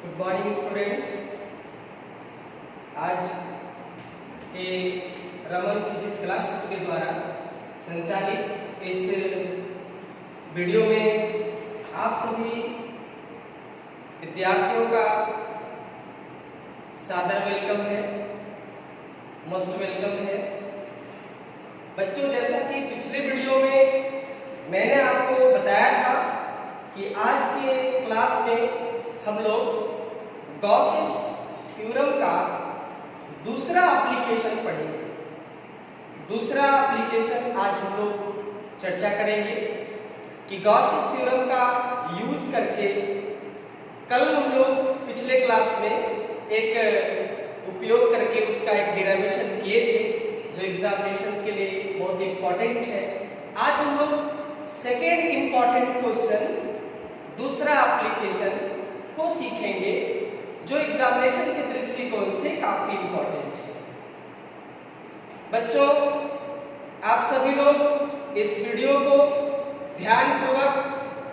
Good morning students. आज के Raman physics classes के द्वारा संचालित इस वीडियो में आप सभी विद्यार्थियों का सादर वेलकम है, मोस्ट वेलकम है। बच्चों, जैसा कि पिछले वीडियो में मैंने आपको बताया था कि आज के क्लास में हम लोग गॉसिस थ्योरम का दूसरा एप्लीकेशन पढ़ेंगे। दूसरा एप्लीकेशन आज हम लोग चर्चा करेंगे कि गॉसिस थ्योरम का यूज करके कल हम लोग पिछले क्लास में एक उपयोग करके उसका एक डेरिवेशन किए थे जो एग्जामिनेशन के लिए बहुत इंपॉर्टेंट है। आज हम लोग सेकेंड इंपॉर्टेंट क्वेश्चन, दूसरा एप्लीकेशन को सीखेंगे जो एग्जामिनेशन के दृष्टिकोण से काफी इंपॉर्टेंट है। बच्चों, आप सभी लोग इस वीडियो को ध्यानपूर्वक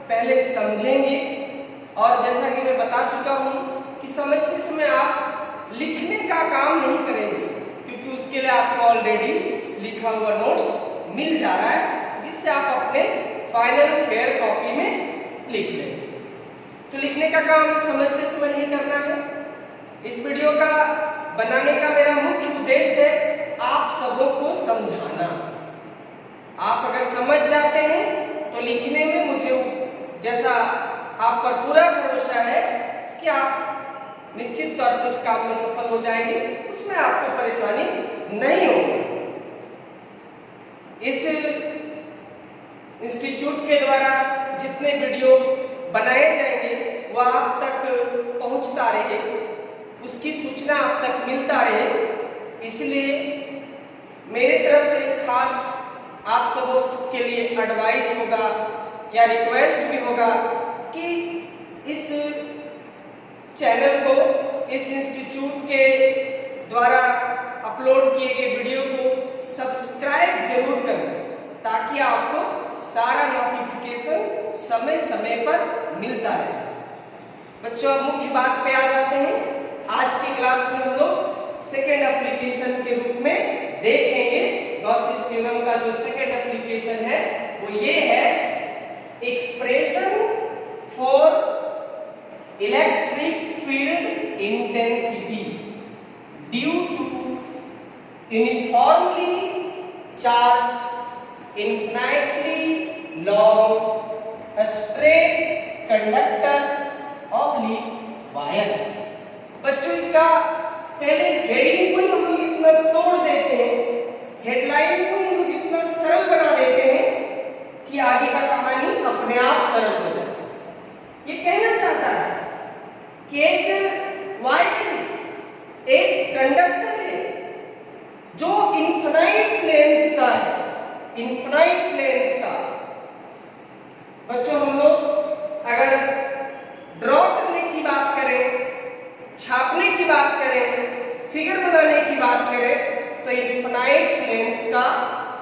पहले समझेंगे और जैसा कि मैं बता चुका हूं कि समझते समय आप लिखने का काम नहीं करेंगे, क्योंकि उसके लिए आपको ऑलरेडी लिखा हुआ नोट्स मिल जा रहा है जिससे आप अपने फाइनल फेयर कॉपी में लिख लेंगे। तो लिखने का काम समझते समय नहीं करना है। इस वीडियो का बनाने का मेरा मुख्य उद्देश्य है आप सबों को समझाना। आप अगर समझ जाते हैं तो लिखने में मुझे जैसा आप पर पूरा भरोसा है कि आप निश्चित तौर पर उस काम में सफल हो जाएंगे, उसमें आपको परेशानी नहीं होगी। इस इंस्टीट्यूट के द्वारा जितने वीडियो बनाए जाएंगे वह आप तक पहुंचता रहे, उसकी सूचना आप तक मिलता रहे। इसलिए मेरे तरफ से खास आप सबों के लिए एडवाइस होगा या रिक्वेस्ट भी होगा कि इस चैनल को, इस इंस्टीट्यूट के द्वारा अपलोड किए गए वीडियो को सब्सक्राइब जरूर करें ताकि आपको सारा नोटिफिकेशन समय समय पर मिलता रहे। बच्चों, अब मुख्य बात पे आ जाते हैं। आज की क्लास में हम लोग सेकेंड एप्लीकेशन के रूप में देखेंगे गॉसिस थ्योरम का जो सेकेंड एप्लीकेशन है वो ये है, expression for electric field intensity due to uniformly charged infinitely long straight conductor oblique wire. बच्चों, इसका पहले हेडिंग को ही हम लोग इतना तोड़ देते हैं, हेडलाइन को ही हम लोग इतना सरल बना देते हैं कि आगे का कहानी अपने आप सरल हो जाए। ये कहना चाहता है कि एक वायर है, एक कंडक्टर है जो इनफाइनाइट लेंथ का है, इनफाइनाइट लेंथ का। बच्चों, हम लोग अगर ड्रॉ करने की बात करें, छापने की बात करें, फिगर बनाने की बात करें तो इनफाइनाइट लेंथ का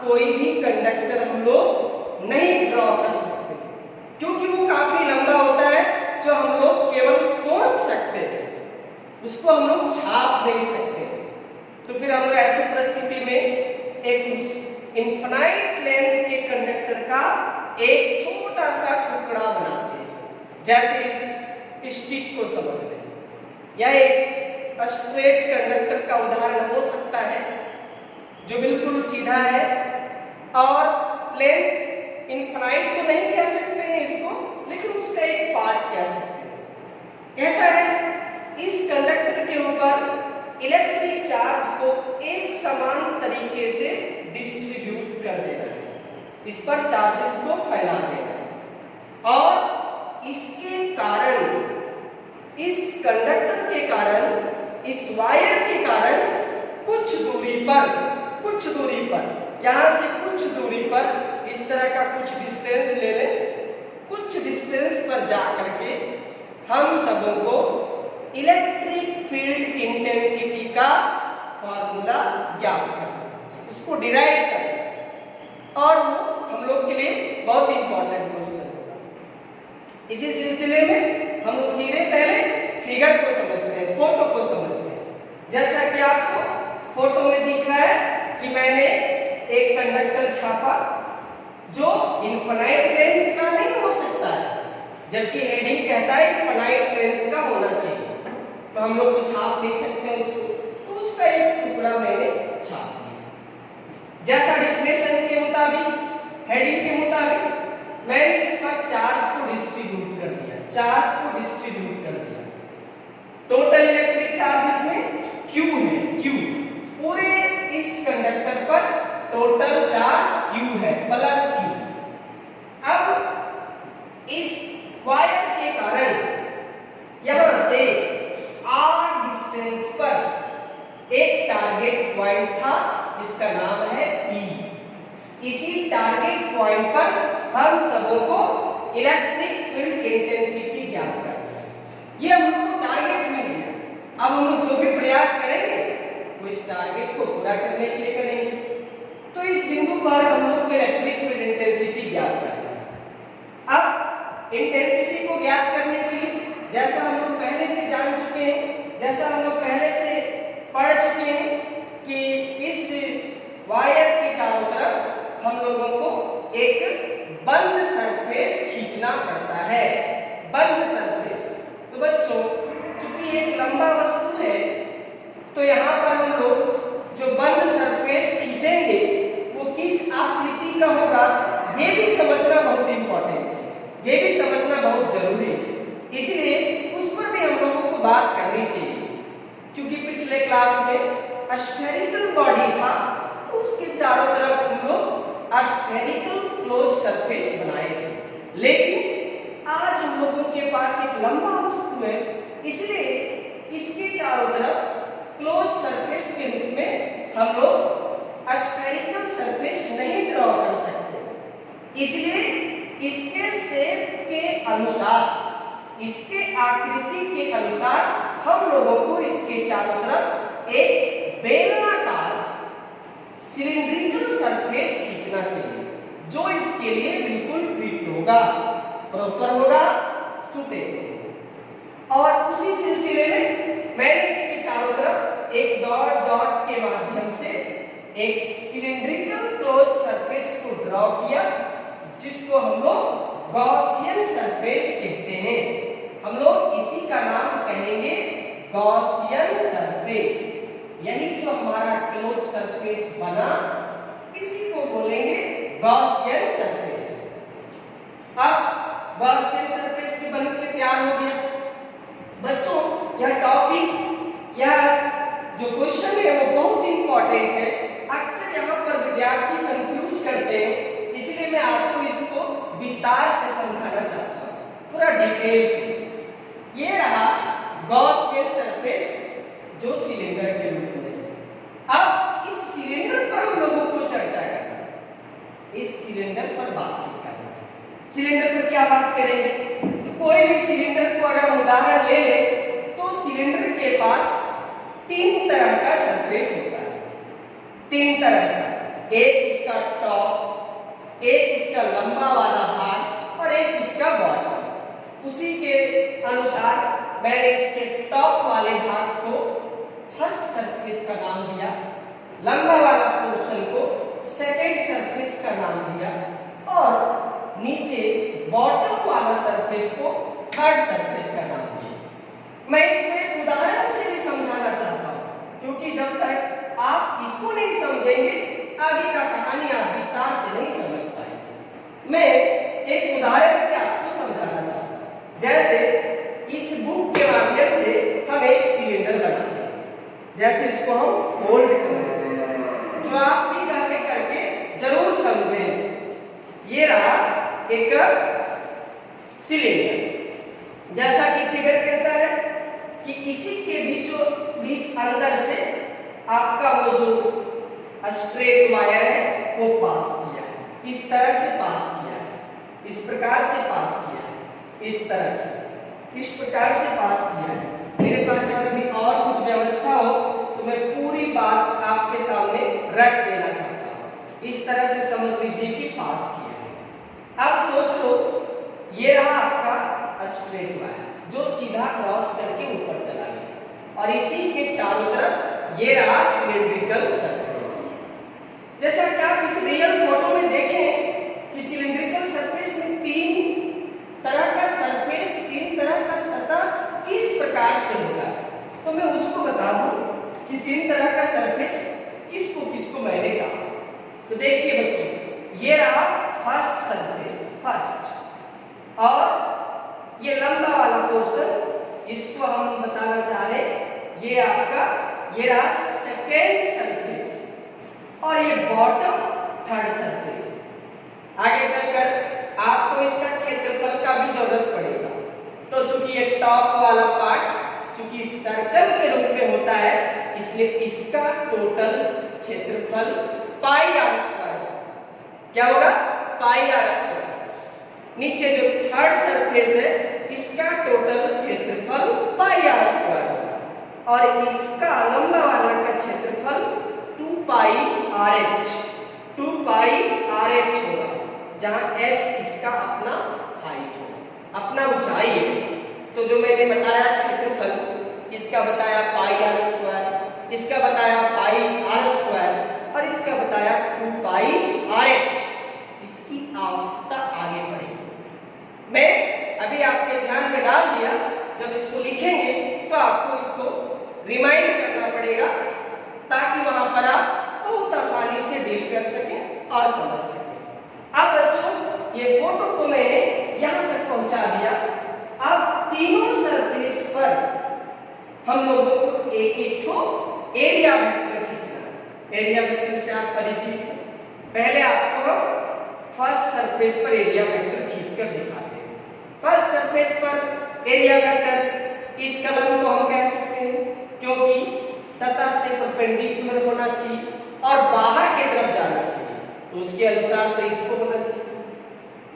कोई भी कंडक्टर हम लोग नहीं ड्रॉ कर सकते, क्योंकि वो काफी लंबा होता है जो हम लोग केवल सोच सकते हैं, उसको हम लोग छाप नहीं सकते। तो फिर हम लोग ऐसी परिस्थिति में एक इनफाइनाइट लेंथ के कंडक्टर का एक छोटा सा टुकड़ा बनाते हैं। जैसे इस स्टिक को समझ लें, यह एक स्ट्रेट कंडक्टर का उदाहरण हो सकता है जो बिल्कुल सीधा है और लेंथ इनफाइनाइट तो नहीं कह सकते हैं इसको, लेकिन उसका एक पार्ट कह सकते हैं। कहता है इस कंडक्टर के ऊपर इलेक्ट्रिक चार्ज को एक समान तरीके से डिस्ट्रीब्यूट कर देना है, इस पर चार्जेस को फैला देना है और इसके कारण, इस कंडक्टर के कारण, इस वायर के कारण कुछ दूरी पर यहां से कुछ दूरी पर इस तरह का कुछ डिस्टेंस ले लें, कुछ डिस्टेंस पर जा करके हम सबों को इलेक्ट्रिक फील्ड इंटेंसिटी का फॉर्मूला ज्ञात करना, उसको डिराइव करना, और हम लोग के लिए बहुत इंपॉर्टेंट क्वेश्चन होगा। इसी सिलसिले में हम लोग सीधे पहले फिगर फिगर को समझते हैं, फोटो को समझते हैं। जैसा कि आपको फोटो में दिख रहा है कि मैंने एक कंडक्टर छापा जो इनफाइनाइट लेंथ का नहीं हो सकता है, जबकि हेडिंग कहता है इनफाइनाइट लेंथ का होना चाहिए, तो हम लोग तो छाप नहीं सकते उसको, तो उसका एक टुकड़ा मैंने छाप दिया। जैसा डिफिनेशन के मुताबिक, हेडिंग के मुताबिक मैंने इस पर चार्ज को डिस्ट्रीब्यूट कर दिया, चार्ज को डिस्ट्रीब्यूट कर दिया। टोटल इलेक्ट्रिक चार्ज इसमें Q है, Q पूरे इस कंडक्टर पर टोटल चार्ज Q है प्लस Q। अब इस वायर के कारण यहां से R डिस्टेंस पर एक टारगेट पॉइंट था जिसका नाम है P। इसी टारगेट पॉइंट पर हम सबों को इलेक्ट्रिक फील्ड इंटेंसिटी ज्ञात करना है। ये हम लोग को टारगेट मिल गया। अब हम लोग जो भी प्रयास करेंगे वो इस टारगेट को पूरा करने के लिए करेंगे। तो इस बिंदु पर हम लोग को इलेक्ट्रिक फील्ड इंटेंसिटी ज्ञात करना है। अब इंटेंसिटी को ज्ञात करने के लिए जैसा हम लोग पहले से जान चुके हैं, जैसा हम लोग पहले से पढ़ चुके हैं कि इस वायर के चारों तरफ हम लोगों को एक बंद सरफेस खींचना पड़ता है, बंद सरफेस। तो बच्चों चूंकि एक लंबा वस्तु है तो यहाँ पर हम लोग जो बंद सरफेस खींचेंगे वो किस आकृति का होगा ये भी समझना बहुत इंपॉर्टेंट है, ये भी समझना बहुत जरूरी है। इसलिए उस पर भी हम लोगों को बात करनी चाहिए, क्योंकि पिछले क्लास में स्फेरिकल बॉडी था तो उसके चारों तरफ हम लोग स्फेरिकल क्लोज सरफेस बनाए थे, लेकिन आज हम लोगों के पास एक लंबा वस्तु है, इसलिए इसके चारों तरफ क्लोज सरफेस के रूप में हम लोग स्फेरिकल सरफेस नहीं ड्रॉ कर सकते। इसलिए इसके शेप के अनुसार, इसके आकृति के अनुसार हम लोगों को इसके चारों तरफ एक बेलनाकार सिलिंड्रिकल सरफेस खींचना चाहिए जो इसके लिए बिल्कुल फिट होगा, प्रॉपर होगा, सुटेबल। और उसी सिलसिले में मैंने इसके चारों तरफ एक डॉट डॉट के माध्यम से एक सिलिंड्रिकल क्लोज सरफेस को ड्रॉ किया जिसको हम लोग गॉसियन सरफेस कहते हैं। हम लोग इसी का नाम कहेंगे गॉसियन सरफेस। यही जो हमारा क्लोज सरफेस बना इसी को बोलेंगे गॉसियन सरफेस। अब गॉसियन सरफेस भी बनकर तैयार हो गया। बच्चों यह टॉपिक, यह जो क्वेश्चन है वो बहुत इंपॉर्टेंट है। अक्सर यहाँ पर विद्यार्थी कंफ्यूज करते हैं, इसलिए मैं आपको इसको विस्तार से समझाना चाहता हूँ पूरा डिटेल से। ये रहा गॉसियन सरफेस जो सिलेंडर के रूप में। अब इस सिलेंडर पर हम लोगों को चर्चा करना है, इस सिलेंडर पर बातचीत करना है। सिलेंडर पर क्या बात करेंगे? तो कोई भी सिलेंडर को अगर हम उदाहरण ले ले तो सिलेंडर के पास तीन तरह का सरफेस होता है, तीन तरह का। एक इसका टॉप, एक इसका लंबा वाला भाग और एक इसका बॉटम। उसी के अनुसार मैंने इसके टॉप वाले भाग को फर्स्ट सरफेस का नाम दिया, लंबा वाला पोर्शन को सेकेंड सरफेस का नाम दिया और नीचे बॉटम वाला सरफेस को थर्ड सरफेस का नाम दिया। मैं इसमें उदाहरण से भी समझाना चाहता हूँ, क्योंकि जब तक आप इसको नहीं समझेंगे आगे का कहानी आप विस्तार से नहीं समझ पाएंगे। मैं एक उदाहरण से आपको समझाना चाहता हूँ। जैसे इस बुक के माध्यम से हम एक सिलेंडर बनाते हैं, जैसे इसको हम फोल्ड करते हैं, जो आप भी घर में करके जरूर समझें इसे। ये रहा एक सिलेंडर, जैसा कि फिगर कहता है कि इसी के बीचों बीच अंदर से आपका वो जो स्ट्रेट वायर है वो पास किया है, इस तरह से पास किया है, इस प्रकार से पास किया है, इस तरह से, इस प्रकार से पास किया है। मेरे पास अगर भी और कुछ व्यवस्था हो तो मैं पूरी बात आपके सामने रख देना चाहता हूँ। इस तरह से समझ लीजिए कि पास किया है। अब सोच लो ये रहा आपका स्ट्रेट वायर जो सीधा क्रॉस करके ऊपर चला गया और इसी के चारों तरफ ये रहा सिलिंड्रिकल सरफेस। जैसा कि आप इस रियल फोटो में देखें कि सिलिंड्रिकल सरफेस में तीन तरह का सरफेस, तीन तरह का सतह किस प्रकार से होगा, तो मैं उसको बता दूं कि तीन तरह का सरफेस किसको किसको मैंने कहा। तो देखिए बच्चों, ये रहा फर्स्ट सरफेस, फर्स्ट, और ये लंबा वाला पोर्शन इसको हम बताना चाह रहे हैं, ये आपका ये रहा सेकेंड सरफेस, और ये बॉटम थर्ड सरफेस। आगे चलकर आपको इसका क्षेत्रफल का भी जरूरत पड़ेगा, तो चूंकि ये टॉप वाला पार्ट चूंकि सर्कल के रूप में होता है इसलिए इसका टोटल क्षेत्रफल पाई आर स्क्वायर, क्या होगा, पाई आर स्क्वायर। नीचे जो थर्ड सरफेस है इसका टोटल क्षेत्रफल पाई आर स्क्वायर होगा, और इसका लंबा वाला का क्षेत्रफल 2 पाई आर एच, 2 पाई आर एच होगा, जहां h इसका अपना हाइट हो, अपना ऊंचाई है। तो जो मैंने बताया क्षेत्रफल, इसका बताया पाई आर स्क्वायर, इसका बताया पाई आर स्क्वायर, और इसका बताया 2 पाई आर एच। इसकी आवश्यकता आगे पड़ेगी, मैं अभी आपके ध्यान में डाल दिया। जब इसको लिखेंगे तो आपको इसको रिमाइंड करना पड़ेगा ताकि वहां पर आप बहुत आसानी से डील कर सकें और समझ सकें। अब बच्चों ये फोटो को मैंने यहां तक पहुंचा दिया। अब तीनों सरफेस पर हम लोगों को एक एक ठो एरिया वेक्टर खींचना है। एरिया वेक्टर से आप परिचित हैं, पहले आपको हम फर्स्ट सरफेस पर एरिया वेक्टर खींचकर दिखाते हैं। फर्स्ट सरफेस पर एरिया वेक्टर इस कलम को हम कह सकते हैं क्योंकि सतह से परपेंडिकुलर होना चाहिए और बाहर की तरफ जाना चाहिए, तो उसके अनुसार तो इसको होना चाहिए।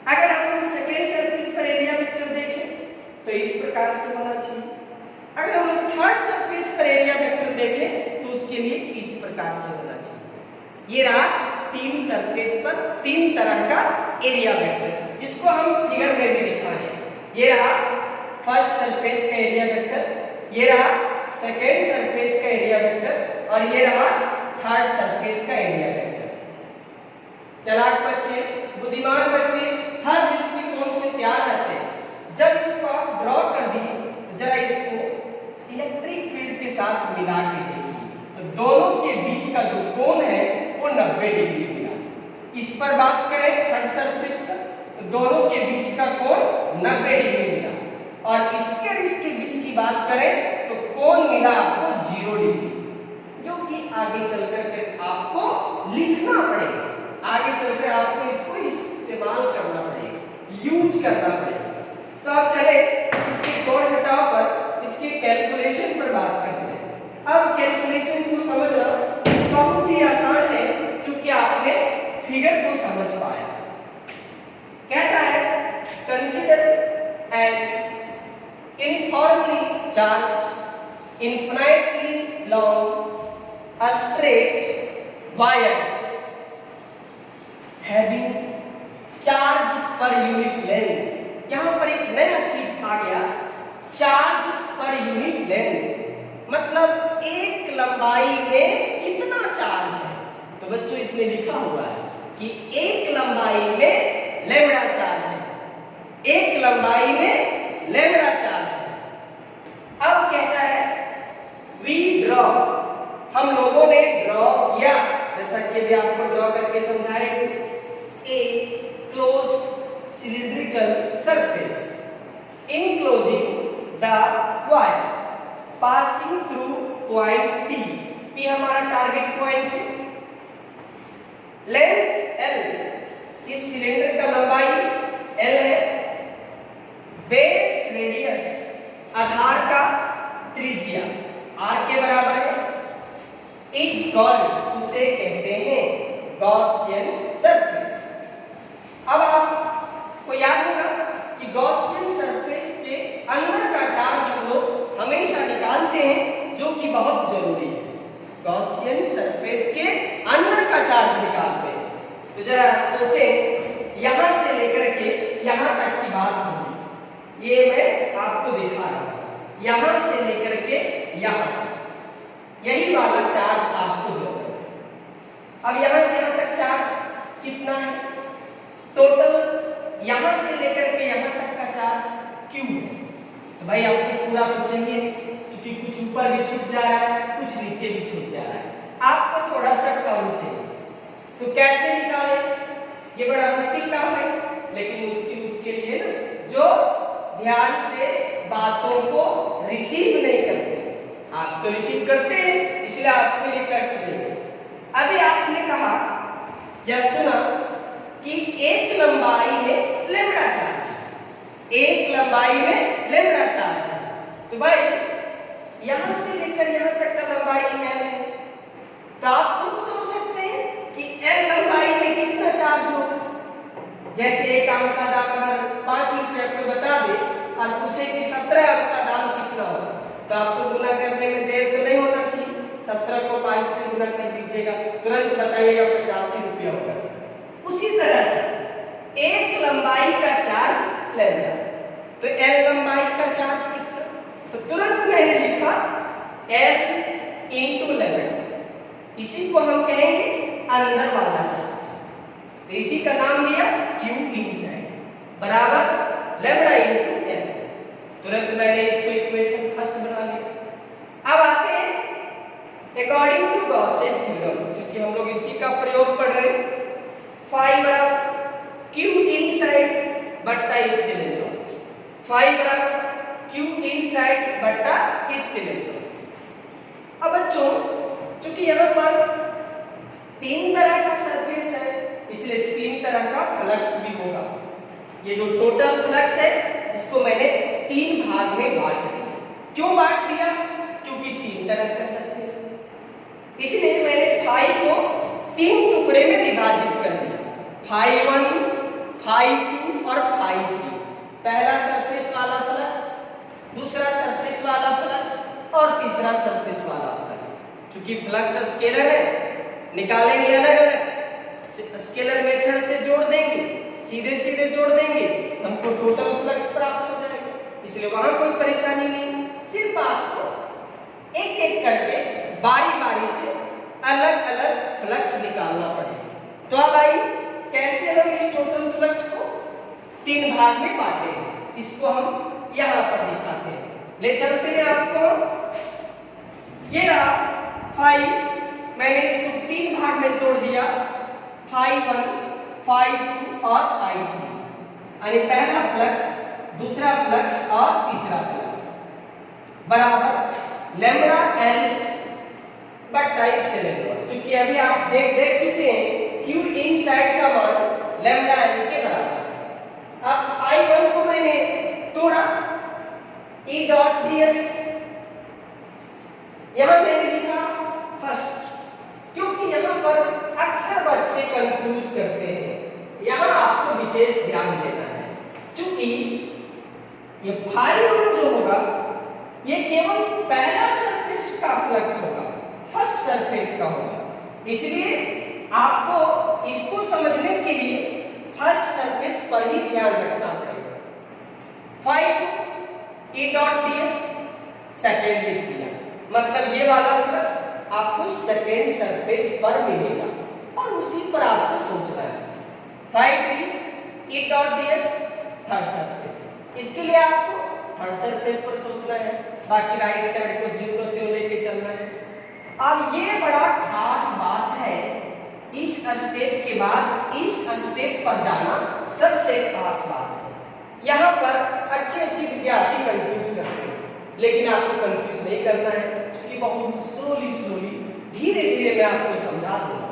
अगर हम लोग सेकेंड सरफेस पर एरिया वेक्टर देखें तो इस प्रकार से होना चाहिए। अगर हम लोग थर्ड सरफेस पर एरिया वेक्टर देखें तो उसके लिए इस प्रकार से होना चाहिए। ये रहा तीन सरफेस पर तीन तरह का एरिया वेक्टर, जिसको हम फिगर में भी दिखाए। ये रहा फर्स्ट सरफेस का एरिया वेक्टर, ये रहा सेकेंड सरफेस का एरिया वेक्टर, और ये रहा थर्ड सरफेस का एरिया वेक्टर। चालाक बच्चे, बुद्धिमान बच्चे हर दृष्टिकोण से तैयार रहते हैं। जब इसको आप ड्रॉ कर दिए तो जरा इसको इलेक्ट्रिक फील्ड के साथ मिला के देखिए, तो दोनों के बीच का जो कोण है वो 90 डिग्री मिला। इस पर बात करें थर्ड सरफेस पर, तो दोनों के बीच का कोण 90 डिग्री मिला, और इसके और इसके बीच की बात करें तो कोण मिला आपको 0 डिग्री, जो कि आगे चलकर के आपको लिखना पड़ेगा। आगे चलकर आपको इसको इस्तेमाल करना पड़ेगा, यूज करना पड़ेगा। तो अब चले इसके जोड़ घटाव पर, इसके कैलकुलेशन पर बात करते हैं। अब कैलकुलेशन को समझना बहुत ही आसान है क्योंकि आपने फिगर को समझ पाया। कहता है consider N uniformly charged infinitely long a straight wire having charge per unit length. यहां पर एक नया चीज आ गया, चार्ज पर यूनिट लेंथ, मतलब एक लंबाई में कितना चार्ज है। तो बच्चों इसमें लिखा हुआ है कि एक लंबाई में लैम्डा चार्ज है, एक लंबाई में लैम्डा चार्ज है। अब कहता है वी ड्रॉ, हम लोगों ने ड्रॉ किया, जैसा कि अभी आपको ड्रॉ करके समझाएंगे, a closed cylindrical surface enclosing the wire passing through point P. P हमारा टारगेट पॉइंट है। लेंथ L, इस सिलेंडर का लंबाई L है। बेस रेडियस, आधार का त्रिज्या R के बराबर है। इज कॉल्ड, उसे कहते हैं गॉसियन सरफेस। अब आपको याद होगा कि गॉसियन सरफेस के अंदर का चार्ज हम लोग हमेशा निकालते हैं, जो कि बहुत जरूरी है। गॉसियन सरफेस के अंदर का चार्ज निकालते हैं। तो जरा सोचें, यहां से लेकर के यहां तक की बात होगी, ये मैं आपको दिखा रहा हूं, यहां से लेकर के यहां तक यही वाला चार्ज आपको जरूरत है। अब यहां से यहां तक चार्ज कितना है टोटल, यहां से लेकर के यहां तक का चार्ज क्यू है। तो भाई आपको पूरा तो चाहिए नहीं, क्योंकि कुछ ऊपर भी छूट जा रहा है, कुछ नीचे भी छूट जा रहा है, आपको थोड़ा सा कम चाहिए। तो कैसे निकाले, ये बड़ा मुश्किल काम है, लेकिन मुश्किल उसके लिए ना जो ध्यान से बातों को रिसीव नहीं करते। आप तो रिसीव करते हैं, इसलिए आपके लिए कष्ट नहीं है। अभी आपने कहा या सुना कि एक लंबाई में लैम्ब्डा चार्ज है, एक लंबाई में लैम्ब्डा चार्ज है। तो भाई यहां से लेकर यहां तक का लंबाई L है, तो आप खुद सोच सकते हैं कि L लंबाई में कितना चार्ज होगा। जैसे एक आम का दाम अगर 5 रुपया कोई बता दे और पूछे कि 17 आम का दाम कितना होगा, तो आपको गुना करने में देर तो नहीं होना चाहिए, 17 को 5 से गुना कर दीजिएगा, तुरंत बताइएगा 85 रुपया होगा। उसी तरह से एक लंबाई का चार्ज लैम्ब्डा, तो L लंबाई का चार्ज कितना, तो तुरंत मैंने लिखा L इंटू लैम्ब्डा, इसी को हम कहेंगे अंदर वाला चार्ज, तो इसी का नाम दिया Q इनसाइड बराबर लैम्ब्डा इंटू L। तुरंत मैंने इसको इक्वेशन फर्स्ट बना लिया। अब आते हैं अकॉर्डिंग टू गॉसेस थ्योरम, क्योंकि हम लोग इसी का प्रयोग पढ़ रहे हैं। फाई बराबर Q इनसाइड बट्टा इप्सिलॉन, फाई बराबर Q इनसाइड बट्टा इप्सिलॉन। अब बच्चों चूंकि यहाँ पर 3 तरह का सरफेस है, इसलिए 3 तरह का फ्लक्स भी होगा। ये जो टोटल फ्लक्स है इसको मैंने 3 भाग में बांट दिया। क्यों बांट दिया, क्योंकि 3 तरह का सरफेस है, इसलिए मैंने फाई को 3 टुकड़े में विभाजित कर दिया, फाई 1, फाई 2 और फाई 3। पहला सरफेस वाला फ्लक्स, दूसरा सरफेस वाला फ्लक्स और तीसरा सरफेस वाला फ्लक्स। क्योंकि फ्लक्स स्केलर है, निकालेंगे अलग अलग, स्केलर मेथड से जोड़ देंगे, सीधे सीधे जोड़ देंगे, हमको टोटल फ्लक्स प्राप्त हो जाएगा, इसलिए वहां कोई परेशानी नहीं। सिर्फ आपको एक एक करके बारी बारी से अलग अलग फ्लक्स निकालना पड़ेगा। तो अब आई कैसे हम इस टोटल फ्लक्स को 3 भाग में बांटेंगे, इसको हम यहां पर दिखाते हैं। ले चलते हैं आपको, ये रहा फाई, मैंने इसको 3 भाग में तोड़ दिया, फाई 1, फाई 2 और फाई 3, यानी पहला फ्लक्स, दूसरा फ्लक्स और तीसरा फ्लक्स बराबर लैम्ब्डा L बट्टा इप्सिलॉन। क्योंकि अभी आप देख चुके हैं Q इनसाइड का मान लैम्ब्डा L के बराबर है। अब फाई 1 को मैंने तोड़ा, E डॉट ds, यहां मैंने लिखा फर्स्ट, क्योंकि यहां पर अक्सर बच्चे कंफ्यूज करते हैं, यहां आपको विशेष ध्यान देना है। क्योंकि ये फाई 1 जो होगा ये केवल पहला सरफेस का फ्लक्स होगा, फर्स्ट सरफेस का होगा, इसलिए आपको इसको समझने के लिए फर्स्ट सरफेस पर ही ध्यान रखना पड़ेगा। Phi 2 E dot ds second लिख दिया, मतलब ये वाला फ्लक्स आपको सेकेंड सरफेस पर मिलेगा और उसी पर आपको सोचना है। Phi 3 E dot ds third surface, इसके लिए आपको थर्ड सरफेस पर सोचना है, बाकी राइट साइड को जीरो को त्यों लेके चलना है। अब ये बड़ा खास बात है, इस स्टेप के बाद इस स्टेप पर जाना सबसे खास बात है। यहाँ पर अच्छे विद्यार्थी कंफ्यूज करते हैं, लेकिन आपको कंफ्यूज नहीं करना है, क्योंकि बहुत स्लोली धीरे धीरे मैं आपको समझा दूंगा।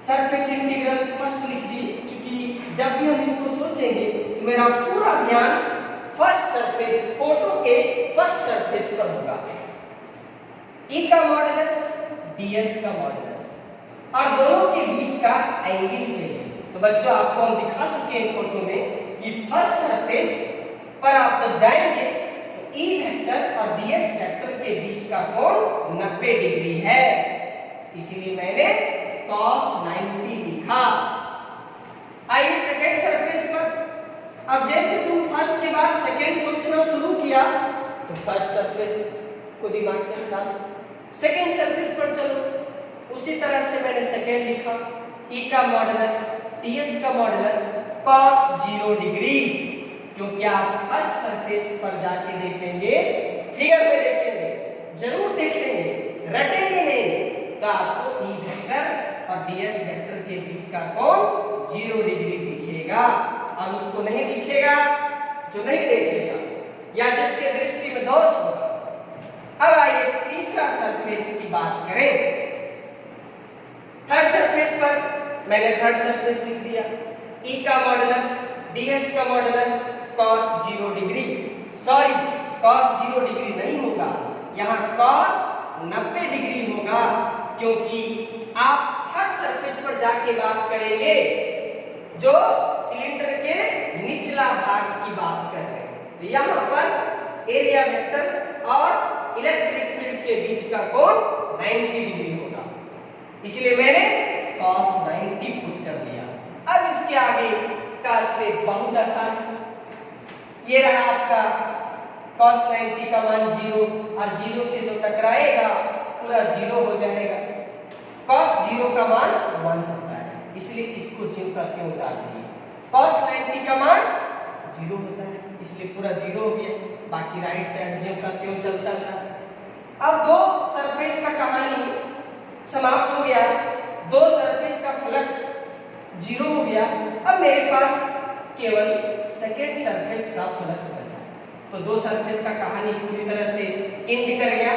सरफेस इंटीग्रल फर्स्ट लिख दी, क्योंकि जब भी हम इसको सोचेंगे तो मेरा पूरा ध्यान फर्स्ट सरफेस, फोटो के फर्स्ट सरफेस पर होगा। E का मॉडुलस, ds का मॉडुलस, और दोनों के बीच का एंगल चाहिए। तो बच्चों आपको हम दिखा चुके हैं फोटो में कि फर्स्ट सरफेस पर आप जब जाएंगे तो E वेक्टर और ds वेक्टर के बीच का कोण 90 डिग्री है, इसीलिए मैंने cos 90 लिखा। आइए सेकेंड सरफेस पर, अब जैसे तुम फर्स्ट के बाद सेकेंड सोचना शुरू किया तो फर्स्ट सरफेस को दिमाग से हटा दो, सेकेंड सरफेस पर चलो। उसी तरह से मैंने सेकेंड लिखा, ई का मॉडुलस टीएस का मॉडुलस cos 0 डिग्री, क्योंकि आप फर्स्ट सरफेस पर जाके देखेंगे, फिगर में देखेंगे, जरूर देखेंगे, रटेंगे नहीं तो आपको ई वेक्टर और डीएस वेक्टर के बीच का कोण 0 डिग्री दिखेगा। और उसको नहीं दिखेगा जो नहीं देखेगा या जिसके दृष्टि में दोष होगा। अब आइए तीसरा सरफेस की बात करें। थर्ड सरफेस पर मैंने थर्ड सरफेस लिख दिया, ई का मॉडुलस डीएस का modulus cos 0 degree. Sorry, cos 0 degree नहीं होगा, यहाँ cos 90 डिग्री होगा, क्योंकि आप थर्ड सरफेस पर जाके बात करेंगे जो सिलेंडर के निचला भाग की बात कर रहे हैं। तो यहाँ पर एरिया वेक्टर और इलेक्ट्रिक फील्ड के बीच का कोण 90 डिग्री होगा, इसलिए मैंने cos 90 पुट कर दिया। अब इसके आगे का स्टेप बहुत आसान है। ये रहा आपका cos 90 का मान 0 और 0 से जो टकराएगा पूरा 0 हो जाएगा। cos 0 का मान 1 होता है, इसलिए इसको जीव करके उतार दिए। cos 90 का मान 0 होता है, इसलिए पूरा 0 हो गया, बाकी राइट साइड जीव का क्यों चलता जा रहा है। अब दो सरफेस का कहानी समाप्त हो गया, दो सरफेस का फ्लक्स 0 हो गया। अब मेरे पास केवल सेकेंड सरफेस का फ्लक्स बचा, तो दो सरफेस का कहानी पूरी तरह से एंड कर गया।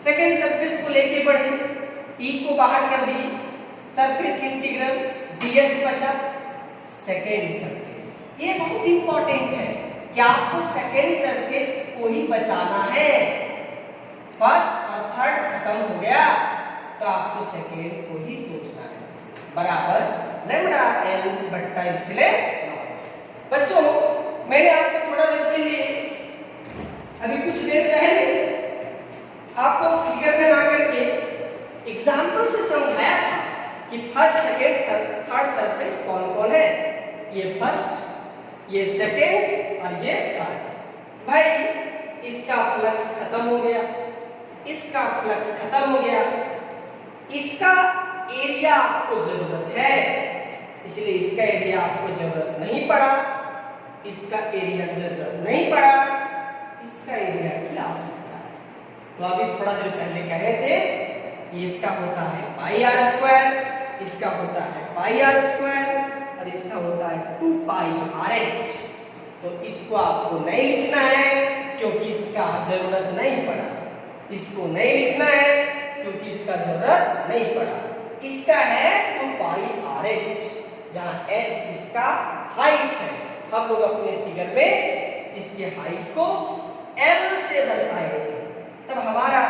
सेकेंड सरफेस को लेके बढ़े, ई को बाहर कर दिए, सरफेस इंटीग्रल ds बचा। सेकेंड सरफेस ये बहुत इंपॉर्टेंट है कि आपको सेकेंड सरफेस को ही बचाना है। फर्स्ट और थर्ड खत्म हो गया तो आपको सेकेंड को ही सोचना है, बराबर लैम्डा l बट्टा एप्सिलॉन नॉट। बच्चों, मैंने आपको थोड़ा देर के लिए अभी कुछ देर पहले आपको फिगर में ना करके एग्जाम्पल से समझाया था कि फर्स्ट सेकेंड थर्ड सरफेस कौन कौन है। ये फर्स्ट, ये सेकेंड और ये थर्ड। भाई इसका फ्लक्स खत्म हो गया, इसका फ्लक्स खत्म हो गया, इसका एरिया आपको जरूरत है, इसलिए इसका एरिया आपको जरूरत नहीं पड़ा, इसका एरिया जरूरत नहीं पड़ा, इसका एरिया की आवश्यकता है। तो अभी थोड़ा देर पहले कह रहे थे इसका होता है पाई आर स्क्वायर, इसका होता है पाई आर स्क्वायर और इसका होता है 2 पाई आर एच। तो इसको आपको नहीं लिखना है क्योंकि इसका जरूरत नहीं पड़ा, इसको नहीं लिखना है क्योंकि इसका जरूरत नहीं पड़ा। इसका है 2 पाई आर एच, जहां एच इसका हाइट है। हम लोग अपने फिगर में इसके हाइट को एल से दर्शाए थे, तब हमारा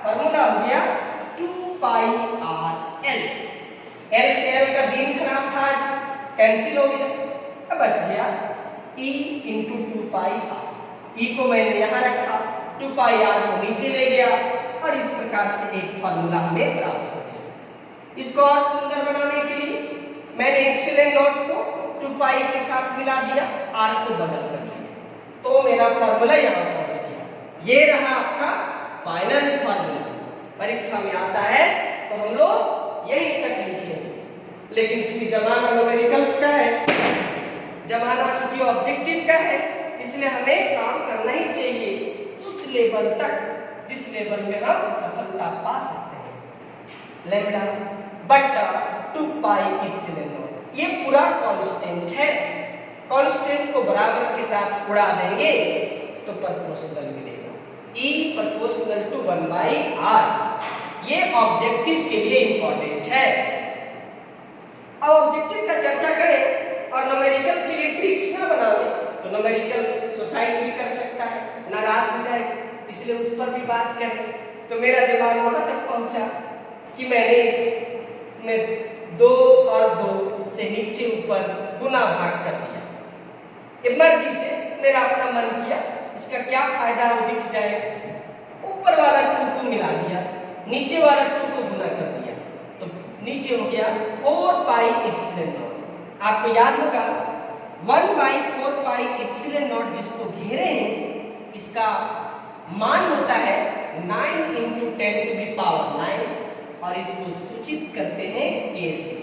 फॉर्मूला हो गया 2 पाई आर एल। एल से एल का दिन खराब था, आज कैंसिल हो गया, अब बच गया ई इंटू 2 पाई आर। ई को मैंने यहाँ रखा, 2 पाई आर को नीचे ले गया और इस प्रकार से एक फॉर्मूला हमें प्राप्त हो गया। इसको और सुंदर बनाने के लिए मैंने एप्सिलॉन नॉट को 2 पाई के साथ मिला दिया, आर को बदल कर दिया, तो मेरा फॉर्मूला यहाँ पहुंच गया। ये रहा आपका फाइनल फॉर्मूला। परीक्षा में आता है तो हम लोग यही तक लिखेंगे, लेकिन चूंकि जमाना न्यूमेरिकल्स का है, जमाना चूंकि ऑब्जेक्टिव का है, इसलिए हमें काम करना ही चाहिए उस लेवल तक जिस लेवल में हम सफलता पा सकते हैं। लैम्डा बट्टा 2 पाई एप्सिलॉन नॉट, ये पूरा कांस्टेंट है। कांस्टेंट को बराबर के साथ उड़ा देंगे तो प्रोपोर्शनल मिलेगा, E proportional to 1 by r। ये ऑब्जेक्टिव के लिए इंपॉर्टेंट है। अब ऑब्जेक्टिव का चर्चा करें और न्यूमेरिकल के लिए ट्रिक्स ना बनावे तो न्यूमेरिकल सुसाइड भी कर सकता है, नाराज हो जाएगा, इसलिए उस पर भी बात करें। तो मेरा दिमाग वहां तक पहुंचा कि मैंने इसमें 2 और 2 से नीचे ऊपर गुना भाग कर दिया। इमर्जी से मेरा अपना मन किया इसका क्या फायदा हो दिख जाए, ऊपर वाला 2 को मिला दिया, नीचे वाला 2 को गुना कर दिया, तो नीचे हो गया 4 पाई एप्सिलॉन नॉट। आपको याद होगा 1/4 पाई एप्सिलॉन नॉट जिसको घेरे हैं, इसका मान होता है 9 × 10⁻⁹ और इसको सूचित करते हैं k से।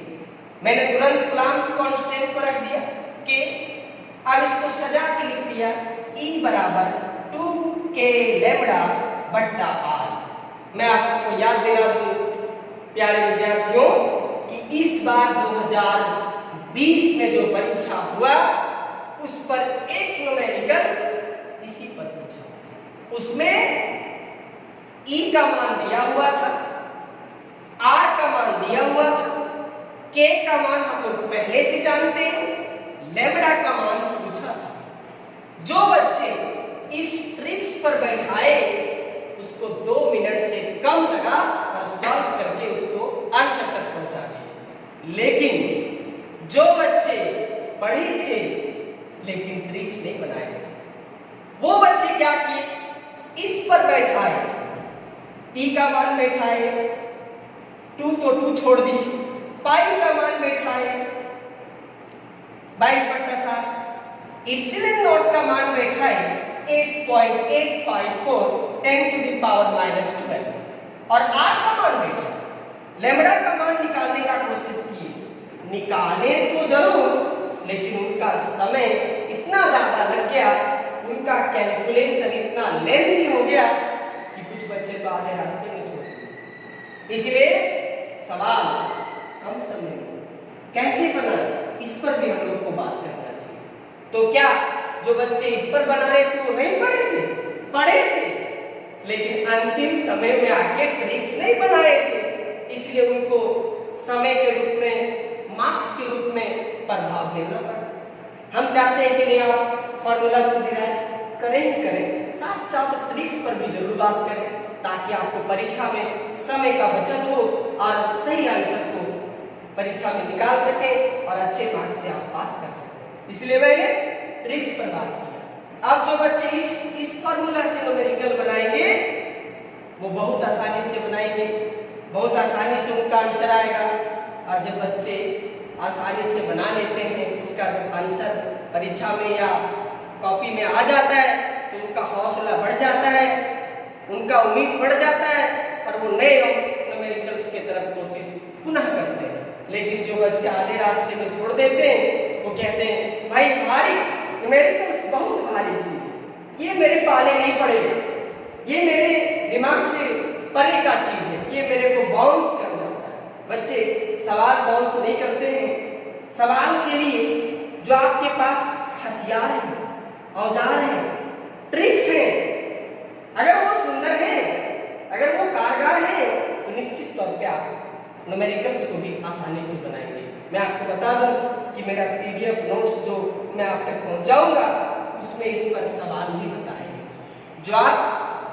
मैंने तुरंत कूलम्ब्स कांस्टेंट को रख दिया k। अब इसको सजा के लिख दिया E बराबर 2k लैम्ब्डा बट्टा r। मैं आपको याद दिला दूं प्यारे विद्यार्थियों कि इस बार 2020 में जो परीक्षा हुआ उस पर एक न्यूमेरिकल इसी पर पूछा। उसमें E का मान दिया हुआ था, R का मान दिया हुआ था, K का मान हम लोग पहले से जानते हैं, लैम्ब्डा का मान पूछा था। जो बच्चे इस ट्रिक्स पर बैठाए उसको 2 मिनट से कम लगा और सॉल्व करके उसको आंसर तक पहुंचा दिया। लेकिन जो बच्चे पढ़े थे लेकिन ट्रिक्स नहीं बनाए थे, वो बच्चे क्या किए, इस पर बैठाए, E का मान बैठाए, 2 तो 2 छोड़ दी, पाई का मान बैठाए 22/7, एप्सिलॉन नॉट का मान बैठाए 8.854 10⁻⁻12 और R का मान बैठा, लैम्ब्डा का मान निकालने का कोशिश किए। निकाले तो जरूर लेकिन उनका समय इतना ज्यादा लग गया, उनका कैलकुलेशन इतना लेंथी हो गया कि कुछ बच्चे तो आधे रास्ते में छोड़ दिए। इसलिए सवाल कम समय में कैसे बनाए, इस पर भी हम लोग को बात करना चाहिए। तो क्या जो बच्चे इस पर बना रहे थे वो नहीं पढ़े थे? पढ़े थे, लेकिन अंतिम समय में आके ट्रिक्स नहीं बनाए थे, इसलिए उनको समय के रूप में, मार्क्स के रूप में प्रभाव झेलना पड़ा। हम चाहते हैं कि नहीं आप फॉर्मूला तो डिराइव करें ही करें, साथ साथ ट्रिक्स पर भी जरूर बात करें ताकि आपको परीक्षा में समय का बचत हो और सही आंसर को परीक्षा में निकाल सकें और अच्छे मार्क्स से आप पास कर सकें। इसलिए मैंने ट्रिक्स पर बात किया। अब जो बच्चे इस फॉर्मूला से न्यूमेरिकल बनाएंगे वो बहुत आसानी से बनाएंगे, बहुत आसानी से उनका आंसर आएगा। और जब बच्चे आसानी से बना लेते हैं, उसका जब आंसर परीक्षा में या कॉपी में आ जाता है तो उनका हौसला बढ़ जाता है, उनका उम्मीद बढ़ जाता है और वो नए न्यूमेरिकल्स की तरफ कोशिश पुनः करते हैं। लेकिन जो बच्चे आधे रास्ते में छोड़ देते हैं वो कहते हैं भाई भारी न्यूमेरिकल्स बहुत भारी चीज है, ये मेरे पाले नहीं पड़ेगा, ये मेरे दिमाग से परे का चीज है, ये मेरे को बाउंस कर जाता है। बच्चे सवाल बाउंस नहीं करते हैं। सवाल के लिए जो आपके पास हथियार है, औजार है, ट्रिक्स है, अगर वो सुंदर है, अगर वो कारगर है तो निश्चित तौर पे आप न्यूमेरिकल्स को भी आसानी से बनाएंगे। मैं आपको बता दूं कि मेरा PDF नोट्स जो मैं आप तक पहुंचाऊंगा उसमें इस पर सवाल भी बताए हैं, जो आप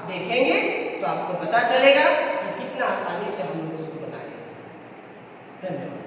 देखेंगे तो आपको पता चलेगा कि कितना आसानी से हम लोग उसको बनाएंगे। धन्यवाद।